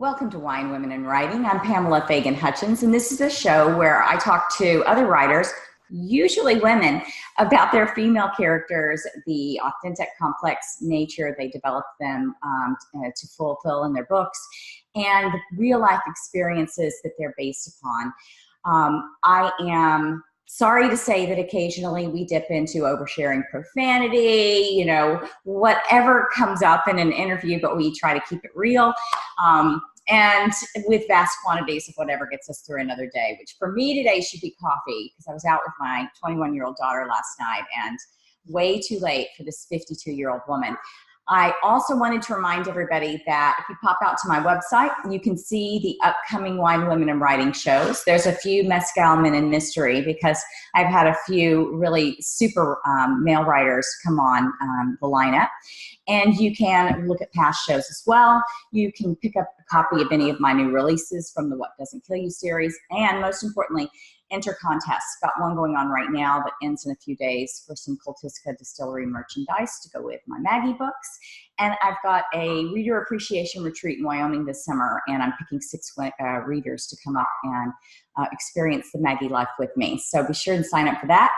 Welcome to Wine, Women, and Writing. I'm Pamela Fagan Hutchins, and this is a show where I talk to other writers, usually women, about their female characters, the authentic, complex nature they develop them to fulfill in their books, and the real-life experiences that they're based upon. I am sorry to say that occasionally we dip into oversharing profanity, whatever comes up in an interview, but we try to keep it real. And with vast quantities of whatever gets us through another day, which for me today should be coffee, because I was out with my 21-year-old daughter last night and way too late for this 52-year-old woman. I also wanted to remind everybody that if you pop out to my website, you can see the upcoming Wine, Women, and Writing shows. There's a few Mezcal Men in Mystery because I've had a few really super male writers come on the lineup. And you can look at past shows as well. You can pick up a copy of any of my new releases from the What Doesn't Kill You series. And most importantly, enter contests. Got one going on right now that ends in a few days for some Cultisca Distillery merchandise to go with my Maggie books. And I've got a reader appreciation retreat in Wyoming this summer, and I'm picking 6 readers to come up and experience the Maggie life with me. So be sure and sign up for that.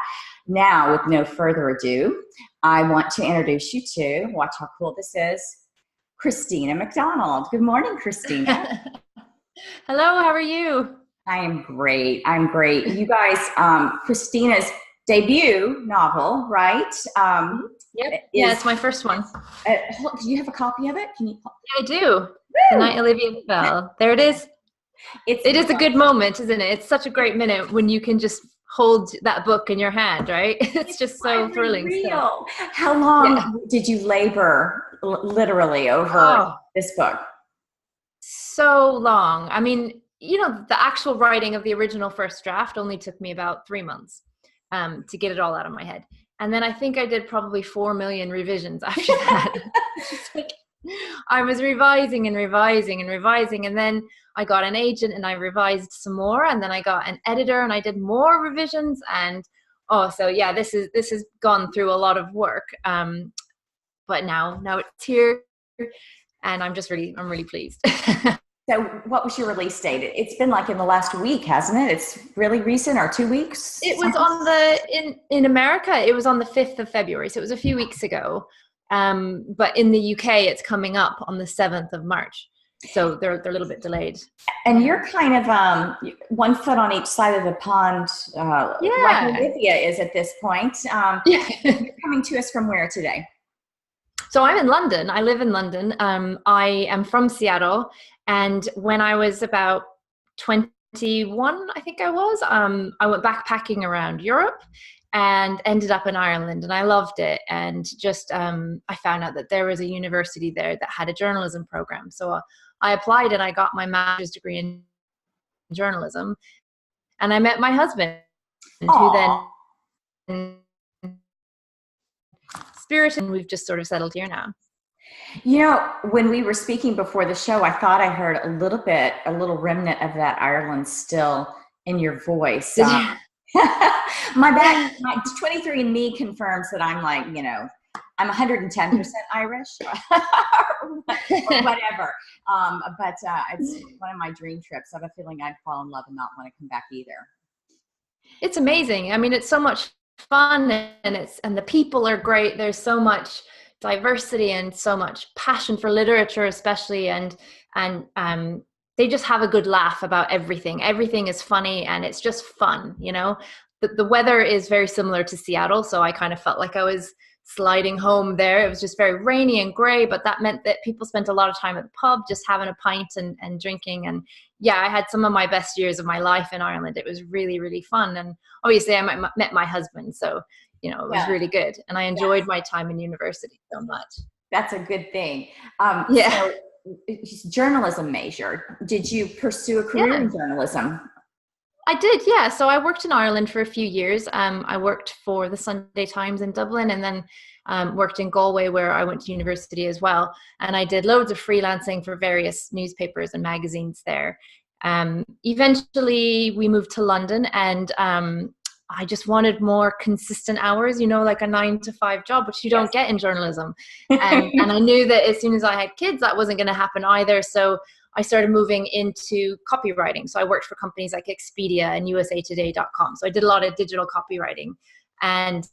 Now, with no further ado, I want to introduce you to, watch how cool this is, Christina McDonald. Good morning, Christina. Hello, how are you? I am great. I'm great. You guys, Christina's debut novel, right? Yep. Yeah, it's my first one. Do you have a copy of it? Can you? Yeah, I do. The Night Olivia Fell. There it is. It is a good moment, isn't it? It's such a great minute when you can just hold that book in your hand, right? It's just so thrilling. Real. How long did you labor literally over this book? So long. I mean, the actual writing of the original first draft only took me about 3 months to get it all out of my head. And then I think I did probably 4 million revisions after that. I was revising and revising and revising. And then I got an agent and I revised some more. And then I got an editor and I did more revisions. And this has gone through a lot of work. But now it's here and I'm really pleased. So what was your release date? It's been like in the last week, hasn't it? It's really recent, or 2 weeks? It was on in America, it was on the 5th of February. So it was a few weeks ago. But in the UK, it's coming up on the 7th of March. So they're a little bit delayed. And you're kind of one foot on each side of the pond, like Olivia is at this point. You're coming to us from where today? So I'm in London. I live in London. I am from Seattle. And when I was about 21, I think I was, I went backpacking around Europe and ended up in Ireland, and I loved it. And just I found out that there was a university there that had a journalism program. So I applied and I got my master's degree in journalism. And I met my husband, who then spirited, and we've just sort of settled here now. When we were speaking before the show, I thought I heard a little remnant of that Ireland still in your voice. My 23andMe confirms that I'm like, I'm 110% Irish or whatever. But it's one of my dream trips. I have a feeling I'd fall in love and not want to come back either. It's amazing. I mean, it's so much fun and the people are great. There's so much diversity and so much passion for literature, especially, and they just have a good laugh about everything. Everything is funny and it's just fun. The weather is very similar to Seattle, so I kind of felt like I was sliding home there. It was just very rainy and gray, but that meant that people spent a lot of time at the pub just having a pint and drinking. And I had some of my best years of my life in Ireland. It was really, really fun. And obviously I met my husband, so it was really good. And I enjoyed my time in university so much. That's a good thing. So journalism major. Did you pursue a career in journalism? I did, yeah. So I worked in Ireland for a few years. I worked for the Sunday Times in Dublin, and then worked in Galway, where I went to university as well. And I did loads of freelancing for various newspapers and magazines there. Eventually, we moved to London, and I just wanted more consistent hours, like a 9 to 5 job, which you don't get in journalism. And I knew that as soon as I had kids, that wasn't going to happen either. So I started moving into copywriting. So I worked for companies like Expedia and usatoday.com. So I did a lot of digital copywriting. And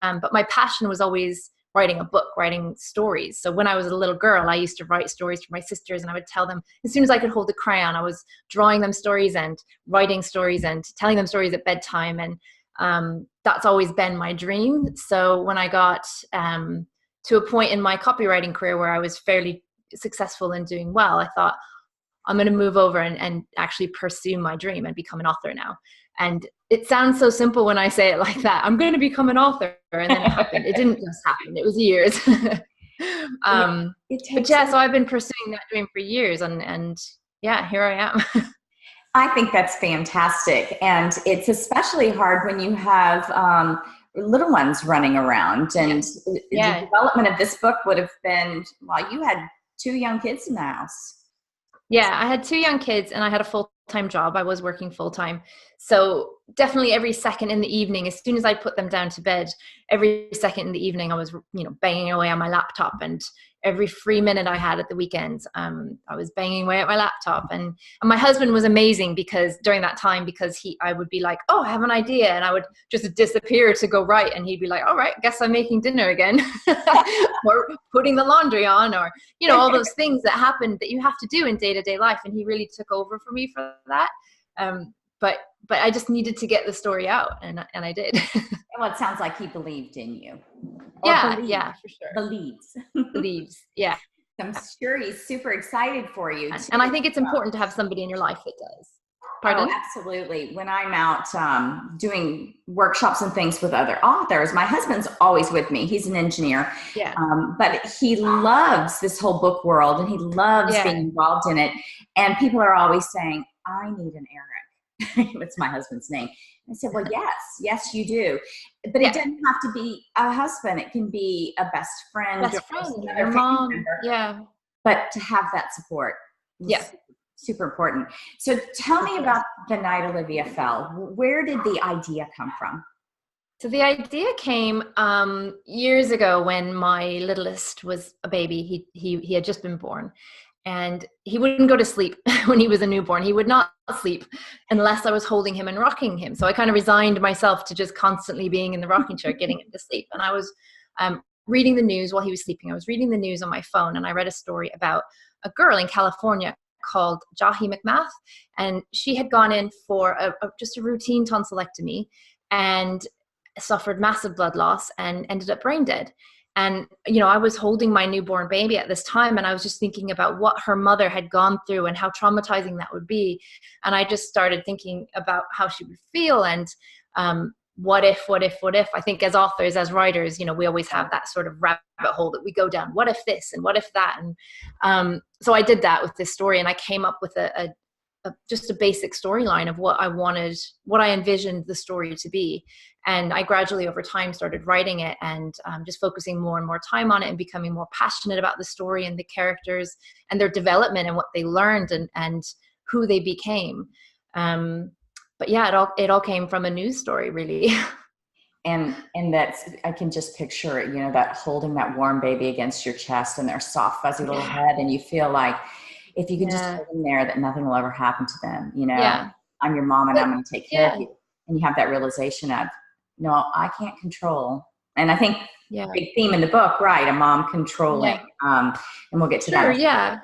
but my passion was always writing a book, writing stories. So when I was a little girl, I used to write stories for my sisters, and I would tell them, as soon as I could hold the crayon, I was drawing them stories and writing stories and telling them stories at bedtime. And that's always been my dream. So when I got to a point in my copywriting career where I was fairly successful in doing well, I thought, I'm going to move over and actually pursue my dream and become an author now. And it sounds so simple when I say it like that. I'm going to become an author. And then it happened. It didn't just happen. It was years. But yeah, so I've been pursuing that dream for years. And yeah, here I am. I think that's fantastic. And it's especially hard when you have little ones running around. And the development of this book would have been, well, you had 2 young kids in the house. Yeah, I had 2 young kids and I had a full-time job. I was working full-time. So definitely every second in the evening, as soon as I put them down to bed, every second in the evening, I was, banging away on my laptop. And every free minute I had at the weekends, I was banging away at my laptop. And my husband was amazing because during that time, I would be like, oh, I have an idea. And I would just disappear to go write. And he'd be like, all right, guess I'm making dinner again or putting the laundry on, or, all those things that happen that you have to do in day-to-day life. And he really took over for me for that. But I just needed to get the story out, and I did. Well, it sounds like he believed in you. Yeah, for sure. Believes. Yeah. I'm sure he's super excited for you. And I think it's important to have somebody in your life that does. Pardon? Oh, absolutely. When I'm out doing workshops and things with other authors, my husband's always with me. He's an engineer. Yeah. But he loves this whole book world, and he loves being involved in it. And people are always saying, I need an Eric. It's my husband's name. I said, well, yes, you do. But it doesn't have to be a husband. It can be a best friend, your mom. Yeah. But to have that support. Super important. So tell me about The Night Olivia Fell. Where did the idea come from? So the idea came years ago when my littlest was a baby. He had just been born. And he wouldn't go to sleep when he was a newborn. He would not sleep unless I was holding him and rocking him. So I kind of resigned myself to just constantly being in the rocking chair, getting him to sleep. And I was reading the news while he was sleeping. I was reading the news on my phone, and I read a story about a girl in California called Jahi McMath. And she had gone in for just a routine tonsillectomy and suffered massive blood loss and ended up brain dead. And, I was holding my newborn baby at this time, and I was just thinking about what her mother had gone through and how traumatizing that would be. And I just started thinking about how she would feel, and what if? I think as authors, as writers, we always have that sort of rabbit hole that we go down. What if this and what if that? And so I did that with this story, and I came up with just a basic storyline of what I envisioned the story to be. And I gradually over time started writing it and just focusing more and more time on it and becoming more passionate about the story and the characters and their development and what they learned and who they became. But yeah, it all came from a news story, really. And that's, I can just picture it, that holding that warm baby against your chest and their soft, fuzzy little head. And you feel like, if you could just hold them there, that nothing will ever happen to them. I'm your mom and I'm going to take care of you. And you have that realization of, no, I can't control. And I think big theme in the book, right? A mom controlling. And we'll get to that. Yeah.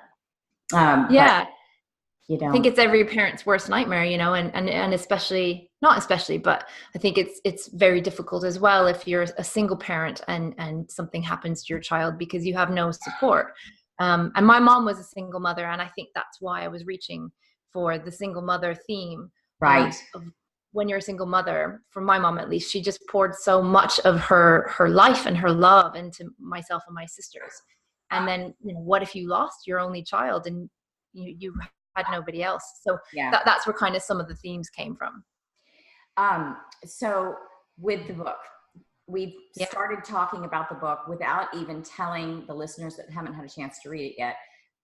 But, I think it's every parent's worst nightmare, and especially, not especially, but I think it's very difficult as well if you're a single parent and something happens to your child because you have no support. And my mom was a single mother, and I think that's why I was reaching for the single mother theme. Right. Of when you're a single mother, for my mom at least, she just poured so much of her life and her love into myself and my sisters. And then, what if you lost your only child and you had nobody else? So that's where kind of some of the themes came from. So with the book, we've started talking about the book without even telling the listeners that haven't had a chance to read it yet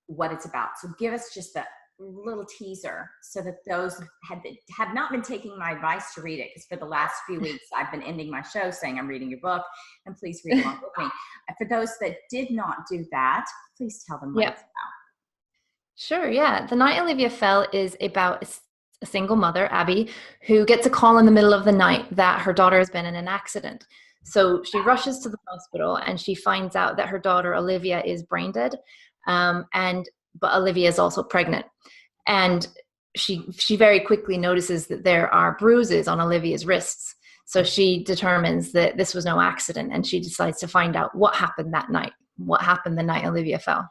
what it's about. So give us just little teaser so that those have not been taking my advice to read it, because for the last few weeks I've been ending my show saying I'm reading your book and please read along with me. For those that did not do that, please tell them what it's about. Sure, yeah. The Night Olivia Fell is about a single mother, Abi, who gets a call in the middle of the night that her daughter has been in an accident. So she rushes to the hospital and she finds out that her daughter, Olivia, is brain dead. But Olivia is also pregnant. And she very quickly notices that there are bruises on Olivia's wrists. So she determines that this was no accident, and she decides to find out what happened that night, what happened the night Olivia fell.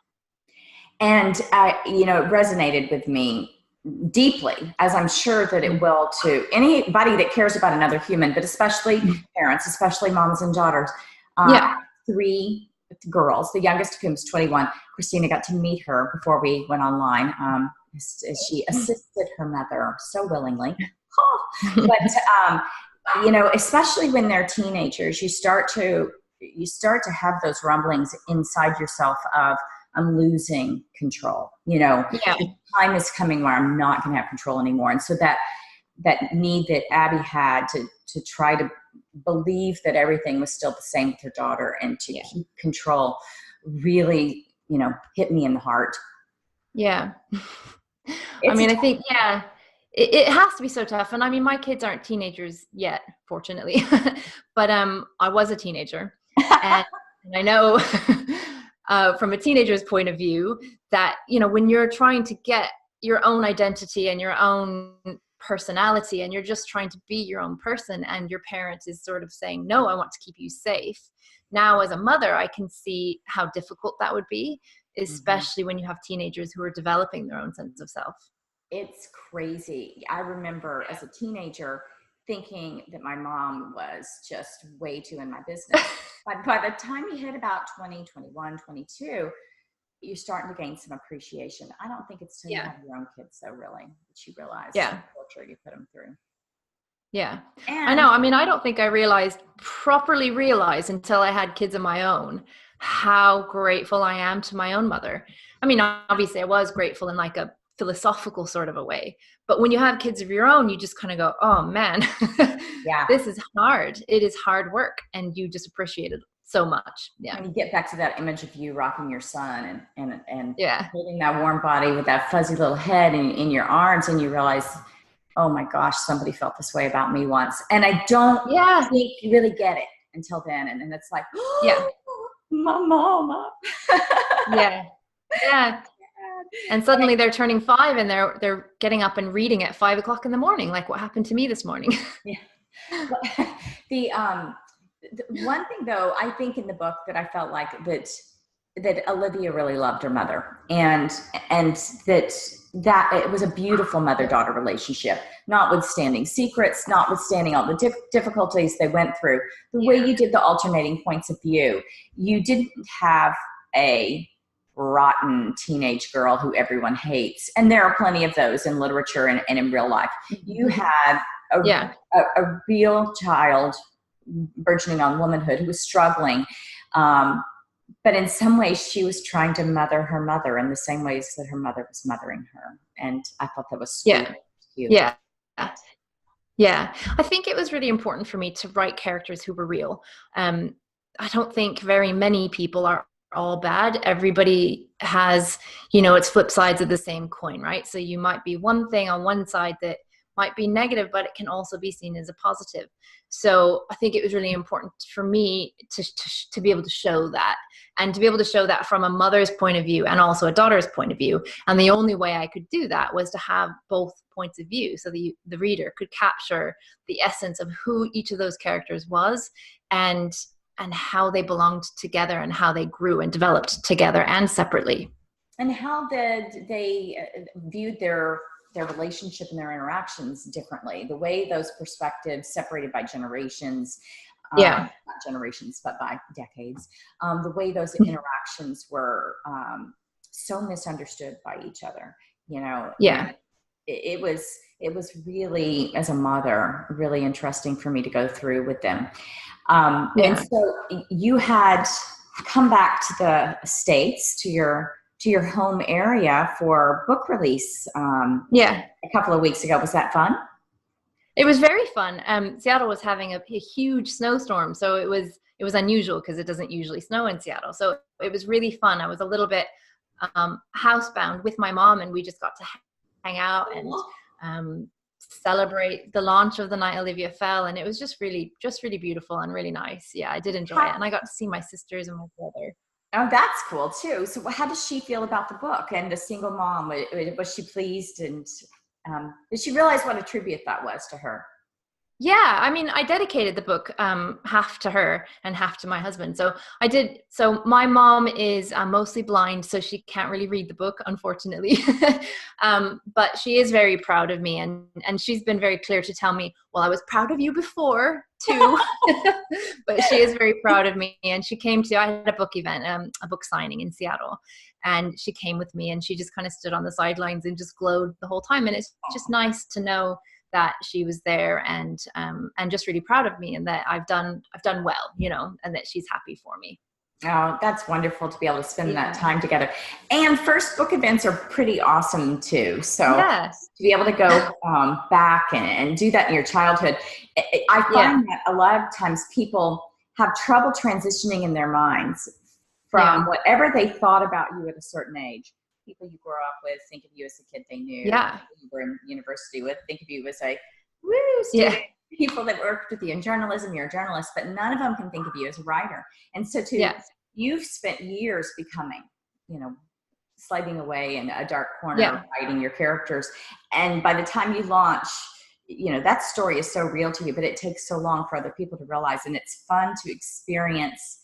And, it resonated with me deeply, as I'm sure that it will to anybody that cares about another human, but especially parents, especially moms and daughters. 3 girls, the youngest of whom is 21. Christina got to meet her before we went online. She assisted her mother so willingly. But, especially when they're teenagers, you start to have those rumblings inside yourself of, I'm losing control. Time is coming where I'm not going to have control anymore. And so that need that Abi had to try to believe that everything was still the same with her daughter and to keep control really, hit me in the heart. Yeah. I think, it has to be so tough. And I mean, my kids aren't teenagers yet, fortunately, but I was a teenager and I know from a teenager's point of view that, when you're trying to get your own identity and your own personality and you're just trying to be your own person and your parent is sort of saying, no, I want to keep you safe. Now, as a mother, I can see how difficult that would be, especially when you have teenagers who are developing their own sense of self. It's crazy. I remember as a teenager thinking that my mom was just way too in my business. But by the time you hit about 20, 21, 22, you're starting to gain some appreciation. I don't think it's till you have your own kids, though, really, that you realize the culture you put them through. Yeah. And I know. I mean, I don't think I properly realized until I had kids of my own how grateful I am to my own mother. I mean, obviously I was grateful in like a philosophical sort of a way, but when you have kids of your own, you just kind of go, oh man, this is hard. It is hard work. And you just appreciate it so much. Yeah. When you get back to that image of you rocking your son and holding that warm body with that fuzzy little head in your arms, and you realize, oh my gosh, somebody felt this way about me once. And I don't think you really get it until then. And then it's like, my mama. Yeah. And suddenly they're turning 5 and they're getting up and reading at 5 o'clock in the morning, like what happened to me this morning. The one thing, though, I think in the book that I felt like that Olivia really loved her mother, and that it was a beautiful mother-daughter relationship, notwithstanding secrets, notwithstanding all the difficulties they went through. The way you did the alternating points of view, you didn't have a rotten teenage girl who everyone hates, and there are plenty of those in literature and in real life. You had a real child burgeoning on womanhood who was struggling, but in some ways she was trying to mother her mother in the same ways that her mother was mothering her, and I thought that was sweet. Yeah. I think it was really important for me to write characters who were real. I don't think very many people are all bad. Everybody has, it's flip sides of the same coin, right? So you might be one thing on one side that might be negative, but it can also be seen as a positive. So I think it was really important for me to be able to show that, and to be able to show that from a mother's point of view and also a daughter's point of view. And the only way I could do that was to have both points of view, so the reader could capture the essence of who each of those characters was, and how they belonged together, and how they grew and developed together and separately. And how did they viewed their relationship and their interactions differently? The way those perspectives separated by generations, not generations, but by decades, the way those interactions were so misunderstood by each other, It was really, as a mother, really interesting for me to go through with them. And so you had come back to the States, to your to your home area for book release a couple of weeks ago. Was that fun? It was very fun. Seattle was having a huge snowstorm, so it was unusual because it doesn't usually snow in Seattle. So it was really fun. I was a little bit housebound with my mom, and we just got to hang out and celebrate the launch of The Night Olivia Fell, and it was just really beautiful and really nice. Yeah, I did enjoy it, and I got to see my sisters and my brother. Oh, that's cool too. So how does she feel about the book and the single mom? Was she pleased, and did she realize what a tribute that was to her? Yeah, I mean, I dedicated the book half to her and half to my husband. So I did. So my mom is mostly blind, so she can't really read the book, unfortunately. But she is very proud of me, and she's been very clear to tell me, well, I was proud of you before too. But she is very proud of me, and she came to. I had a book event, a book signing in Seattle, and she came with me, and she just kind of stood on the sidelines and just glowed the whole time. And it's just nice to know that she was there and just really proud of me, and that I've done well, you know, and that she's happy for me. Oh, that's wonderful to be able to spend that time together. And first book events are pretty awesome too. So to be able to go back and do that in your childhood, I find that a lot of times people have trouble transitioning in their minds from whatever they thought about you at a certain age. People you grow up with think of you as a kid they knew. Yeah. You were in university with, think of you as a student. People that worked with you in journalism, you're a journalist, but none of them can think of you as a writer. And so you've spent years becoming, you know, slaving away in a dark corner, writing your characters. And by the time you launch, you know, that story is so real to you, but it takes so long for other people to realize. And it's fun to experience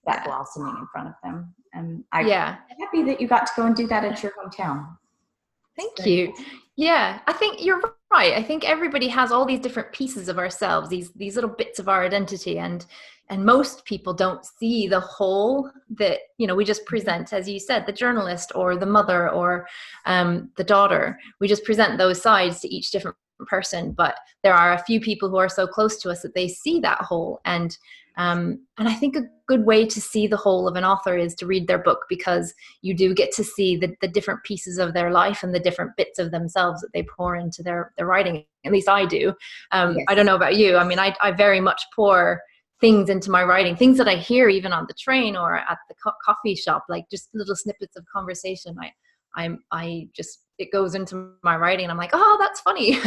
that blossoming in front of them. And I'm happy that you got to go and do that at your hometown. Thank you. Yeah, I think you're right. I think everybody has all these different pieces of ourselves, these little bits of our identity, and most people don't see the whole that, you know, we just present, as you said, the journalist or the mother or the daughter. We just present those sides to each different person, but there are a few people who are so close to us that they see that whole. And I think a good way to see the whole of an author is to read their book, because you do get to see the different pieces of their life and the different bits of themselves that they pour into their writing. At least I do. I don't know about you. I mean, I very much pour things into my writing, things that I hear even on the train or at the coffee shop, like just little snippets of conversation. I just, it goes into my writing and I'm like, oh, that's funny.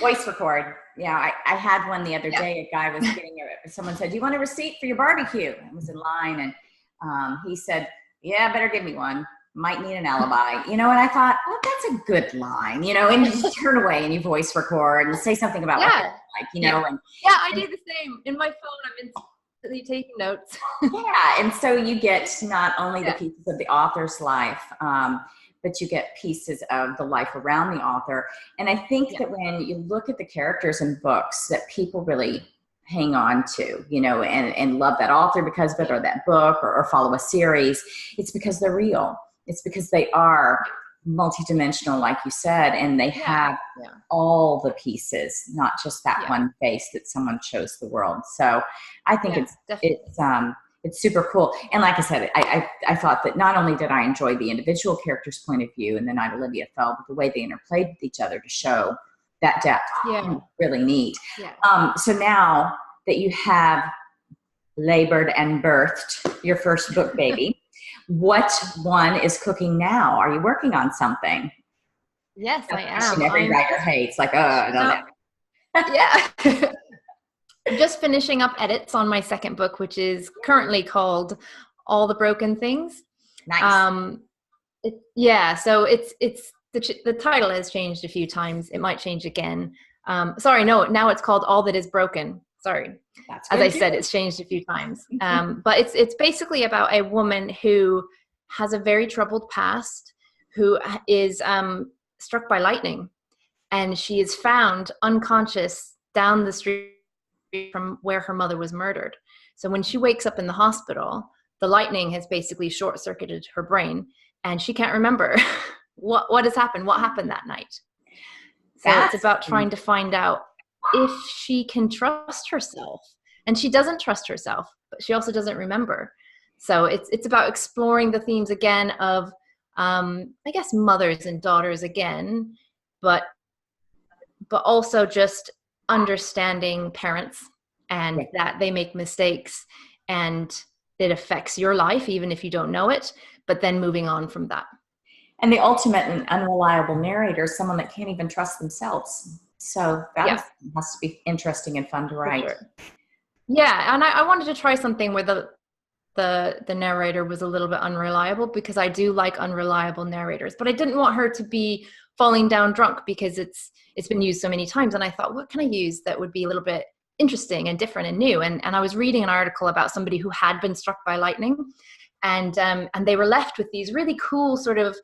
Voice record. Yeah. I had one the other day. A guy was getting someone said, do you want a receipt for your barbecue? I was in line, and he said, yeah, better give me one. Might need an alibi, you know? And I thought, well, that's a good line, you know, and you just turn away and you voice record and say something about what you're like, you know? And I do the same. In my phone, I'm instantly taking notes. And so you get not only the pieces of the author's life, but you get pieces of the life around the author. And I think that when you look at the characters in books that people really hang on to, you know, and love that author because of it, or that book, or follow a series, it's because they're real. It's because they are multidimensional, like you said, and they have all the pieces, not just that one face that someone shows the world. So I think it's super cool. And like I said, I thought that not only did I enjoy the individual character's point of view in The Night Olivia Fell, but the way they interplayed with each other to show that depth. Really neat. So now that you have labored and birthed your first book baby, what one is cooking now? Are you working on something? Yes, I am. Every writer hates, like, no. I'm just finishing up edits on my second book, which is currently called All the Broken Things. Nice. So it's the title has changed a few times. It might change again. Now it's called All That Is Broken. Sorry. As I said, it's changed a few times. But it's basically about a woman who has a very troubled past, who is struck by lightning, and she is found unconscious down the street from where her mother was murdered. So when she wakes up in the hospital, the lightning has basically short-circuited her brain, and she can't remember what has happened, what happened that night. So it's about trying to find out if she can trust herself. And she doesn't trust herself, but she also doesn't remember. So it's about exploring the themes again of I guess mothers and daughters again, but also just understanding parents and that they make mistakes and it affects your life, even if you don't know it, but then moving on from that. And the ultimate and unreliable narrator is someone that can't even trust themselves. So that has to be interesting and fun to write. Sure. Yeah, and I wanted to try something where the narrator was a little bit unreliable, because I do like unreliable narrators, but I didn't want her to be falling down drunk, because it's been used so many times. And I thought, what can I use that would be a little bit interesting and different and new? And I was reading an article about somebody who had been struck by lightning, and they were left with these really cool sort of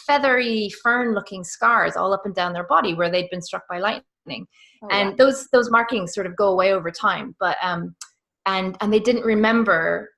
feathery fern looking scars all up and down their body where they'd been struck by lightning. And those markings sort of go away over time, but and they didn't remember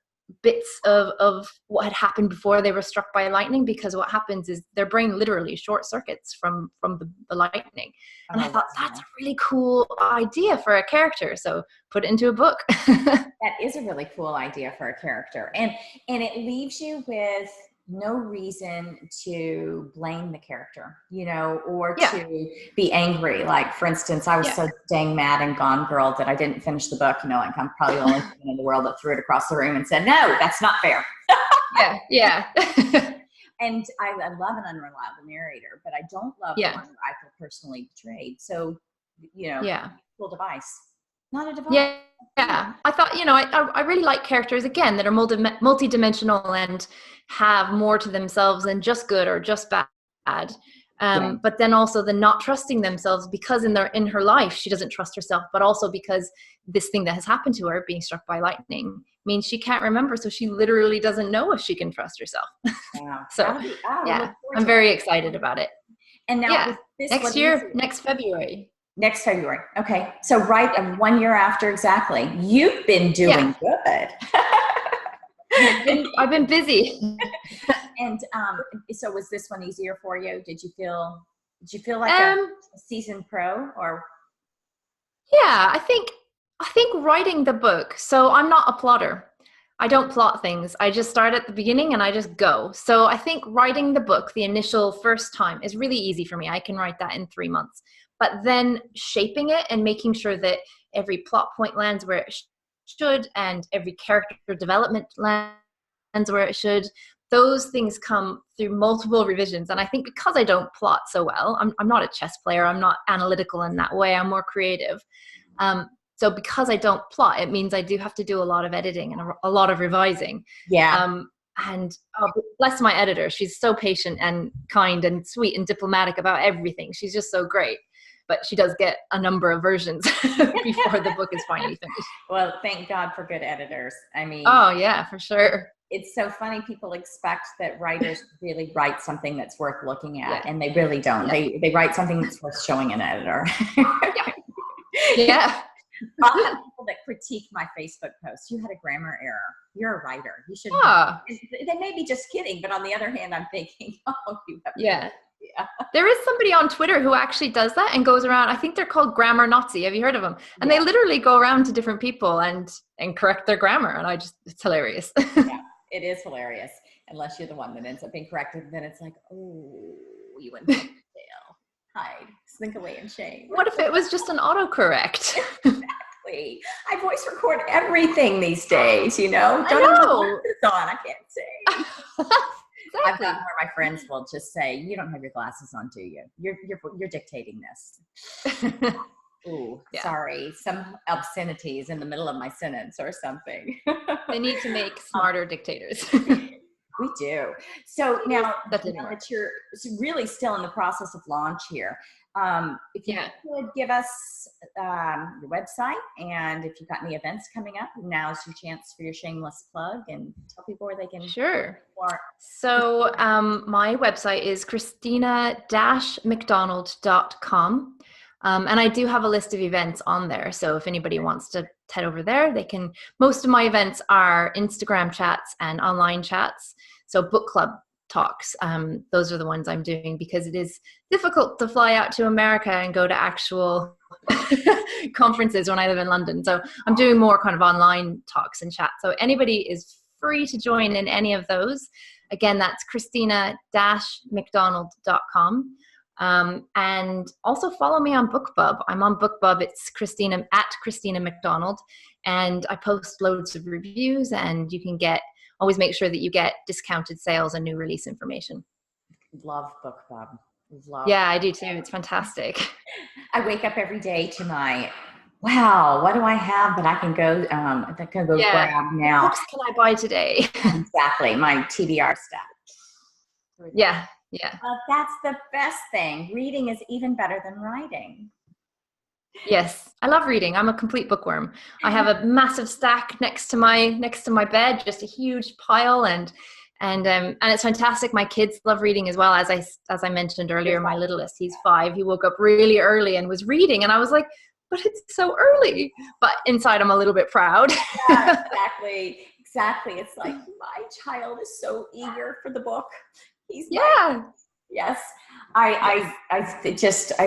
bits of what had happened before they were struck by lightning, because what happens is their brain literally short circuits from the lightning. And I thought, that's a really cool idea for a character, so put it into a book. That is a really cool idea for a character, and it leaves you with no reason to blame the character, you know, or to be angry. Like, for instance, I was so dang mad in Gone Girl that I didn't finish the book. You know, like, I'm probably the only person in the world that threw it across the room and said, no, that's not fair. And I love an unreliable narrator, but I don't love one where I feel personally betrayed. So, you know, cool device. Not a device. Yeah. I thought, you know, I really like characters, again, that are multi-dimensional and have more to themselves than just good or just bad. But then also the not trusting themselves, because in her life, she doesn't trust herself, but also because this thing that has happened to her, being struck by lightning, means she can't remember. So she literally doesn't know if she can trust herself. Wow. So I'm very excited about it. And now next February. Next February. Okay. So right 1 year after exactly. You've been doing good. I've been busy. And so was this one easier for you? Did you feel like a seasoned pro, or? Yeah, I think writing the book. So I'm not a plotter. I don't plot things. I just start at the beginning and I just go. So I think writing the book the initial first time is really easy for me. I can write that in 3 months. But then shaping it and making sure that every plot point lands where it should, and every character development lands where it should, those things come through multiple revisions. And I think because I don't plot so well, I'm not a chess player, I'm not analytical in that way, I'm more creative. So because I don't plot, it means I do have to do a lot of editing and a lot of revising. And bless my editor, she's so patient and kind and sweet and diplomatic about everything. She's just so great. But she does get a number of versions before the book is finally finished. Well, thank God for good editors. I mean, oh yeah, for sure. It's so funny. People expect that writers really write something that's worth looking at, and they really don't. They write something that's worth showing an editor. I'll have people that critique my Facebook post. You had a grammar error. You're a writer. You should. They may be just kidding, but on the other hand, I'm thinking, oh, you have. There is somebody on Twitter who actually does that and goes around. I think they're called Grammar Nazi. Have you heard of them? And they literally go around to different people and correct their grammar. And it's hilarious. It is hilarious. Unless you're the one that ends up being corrected, then it's like, oh, you went to jail. Hide, slink away in shame. What if it was just an autocorrect? Exactly. I voice record everything these days, you know. Don't have glasses on. I can't see. Exactly. I've gotten where my friends will just say, "You don't have your glasses on, do you? You're dictating this." Ooh, sorry. Some obscenities in the middle of my sentence or something. They need to make smarter dictators. We do. So now that you're really still in the process of launch here, if you could give us your website, and if you've got any events coming up, now's your chance for your shameless plug, and tell people where they can. Sure. So my website is christina-mcdonald.com. And I do have a list of events on there. So if anybody wants to head over there, they can. Most of my events are Instagram chats and online chats. So book club talks. Those are the ones I'm doing because it is difficult to fly out to America and go to actual conferences when I live in London. So I'm doing more kind of online talks and chats. So anybody is free to join in any of those. Again, that's Christina-McDonald.com. And also follow me on BookBub. I'm on BookBub. It's Christina McDonald. And I post loads of reviews, and you can always make sure that you get discounted sales and new release information. Love BookBub. Yeah, I do too. It's fantastic. I wake up every day to my, wow, what do I have that I can go grab now? What books can I buy today? Exactly, my TBR stuff. Yeah. That's the best thing. Reading is even better than writing. Yes, I love reading. I'm a complete bookworm. I have a massive stack next to my bed, just a huge pile, and it's fantastic. My kids love reading as well. As I mentioned earlier, my littlest, he's 5. He woke up really early and was reading, and I was like, but it's so early. But inside, I'm a little bit proud. Yeah, exactly. It's like, my child is so eager for the book. Yes. I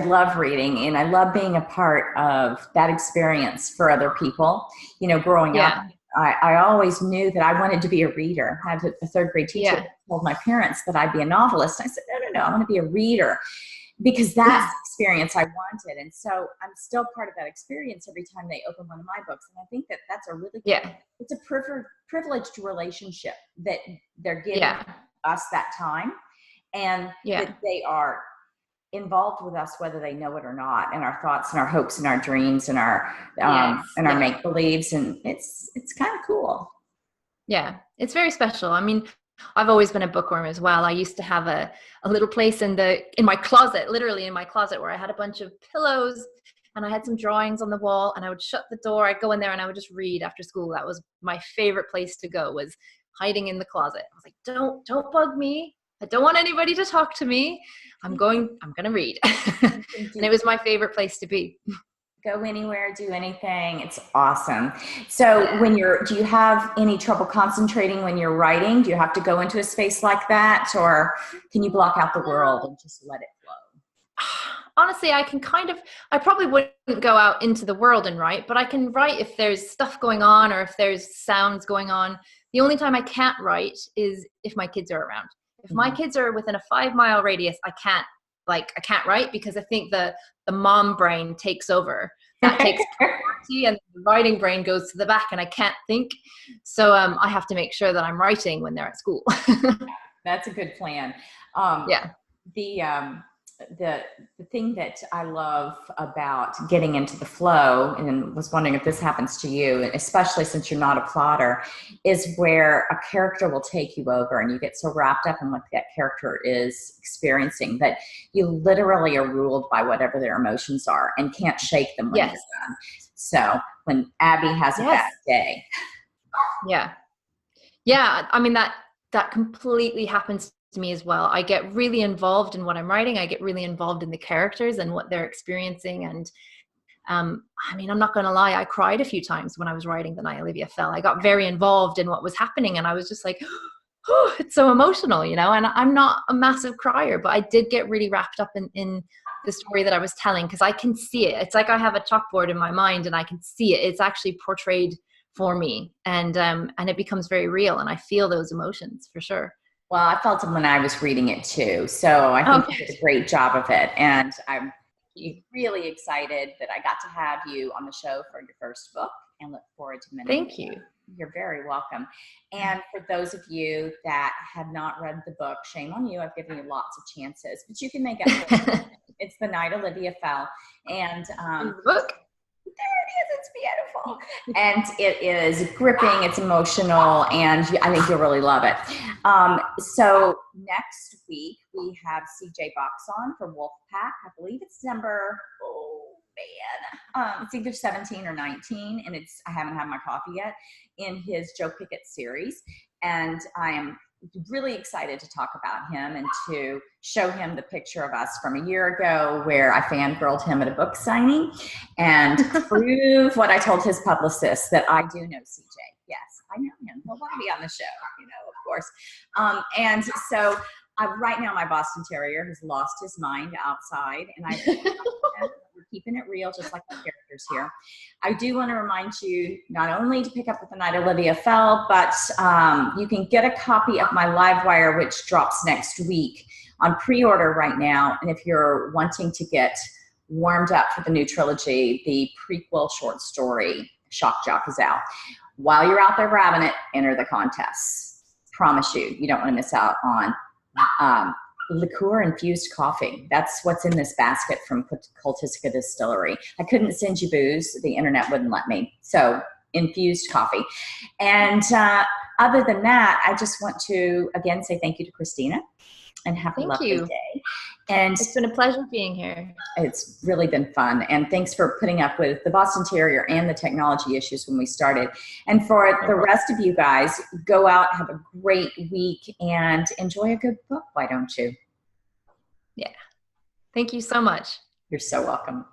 love reading, and I love being a part of that experience for other people. You know, growing up, I always knew that I wanted to be a reader. I had a 3rd grade teacher who told my parents that I'd be a novelist. I said, no, I want to be a reader, because that's the experience I wanted. And so I'm still part of that experience every time they open one of my books. And I think that that's a really it's a privileged relationship that they're giving us that time. And that they are involved with us, whether they know it or not, and our thoughts and our hopes and our dreams and our our make-believes. And it's kind of cool. Yeah, it's very special. I mean, I've always been a bookworm as well. I used to have a little place in my closet, literally in my closet, where I had a bunch of pillows and I had some drawings on the wall, and I would shut the door. I'd go in there and I would just read after school. That was my favorite place to go, was hiding in the closet. I was like, don't bug me. I don't want anybody to talk to me. I'm going to read. And it was my favorite place to be. Go anywhere, do anything. It's awesome. So do you have any trouble concentrating when you're writing? Do you have to go into a space like that, or can you block out the world and just let it flow? Honestly, I probably wouldn't go out into the world and write, but I can write if there's stuff going on or if there's sounds going on. The only time I can't write is if my kids are around. If my kids are within a 5-mile radius, I can't write, because I think the mom brain takes over. That takes priority, and the writing brain goes to the back, and I can't think. So I have to make sure that I'm writing when they're at school. That's a good plan. The thing that I love about getting into the flow, and was wondering if this happens to you, especially since you're not a plotter, is where a character will take you over, and you get so wrapped up in what that character is experiencing that you literally are ruled by whatever their emotions are and can't shake them when you're done. So when Abi has a bad day. Yeah. I mean, that completely happens to me as well. I get really involved in what I'm writing. I get really involved in the characters and what they're experiencing. And I mean, I'm not going to lie, I cried a few times when I was writing The Night Olivia Fell. I got very involved in what was happening, and I was just like, oh, it's so emotional, you know. And I'm not a massive crier, but I did get really wrapped up in the story that I was telling, because I can see it. It's like I have a chalkboard in my mind and I can see it. It's actually portrayed for me, and it becomes very real, and I feel those emotions for sure. Well, I felt them when I was reading it too. So I think you did a great job of it. And I'm really excited that I got to have you on the show for your first book, and look forward to many. Thank you. You're very welcome. And for those of you that have not read the book, shame on you. I've given you lots of chances, but you can make it. It's The Night Olivia Fell. And book. There it is. It's beautiful. And it is gripping. It's emotional. And I think you'll really love it. So next week, we have CJ Box on for Wolfpack. I believe it's number, it's either 17 or 19. And I haven't had my coffee yet, in his Joe Pickett series. And I am really excited to talk about him and to show him the picture of us from a year ago where I fangirled him at a book signing, and prove what I told his publicist, that I do know CJ. Yes, I know him. He'll want to be on the show, of course. And so right now my Boston Terrier has lost his mind outside, and we're keeping it real, just like the characters here. I do want to remind you not only to pick up With the Night Olivia Fell, but you can get a copy of my Livewire, which drops next week, on pre-order right now. And if you're wanting to get warmed up for the new trilogy, the prequel short story, Shock Jock, is out. While you're out there grabbing it, enter the contest. Promise you don't want to miss out on liqueur-infused coffee. That's what's in this basket from Cultistica Distillery. I couldn't send you booze. The internet wouldn't let me. So infused coffee. And other than that, I just want to, again, say thank you to Christina and have a lovely day. And it's been a pleasure being here. It's really been fun. And thanks for putting up with the Boston Terrier and the technology issues when we started. And for the rest of you guys, go out, have a great week, and enjoy a good book. Why don't you? Yeah. Thank you so much. You're so welcome.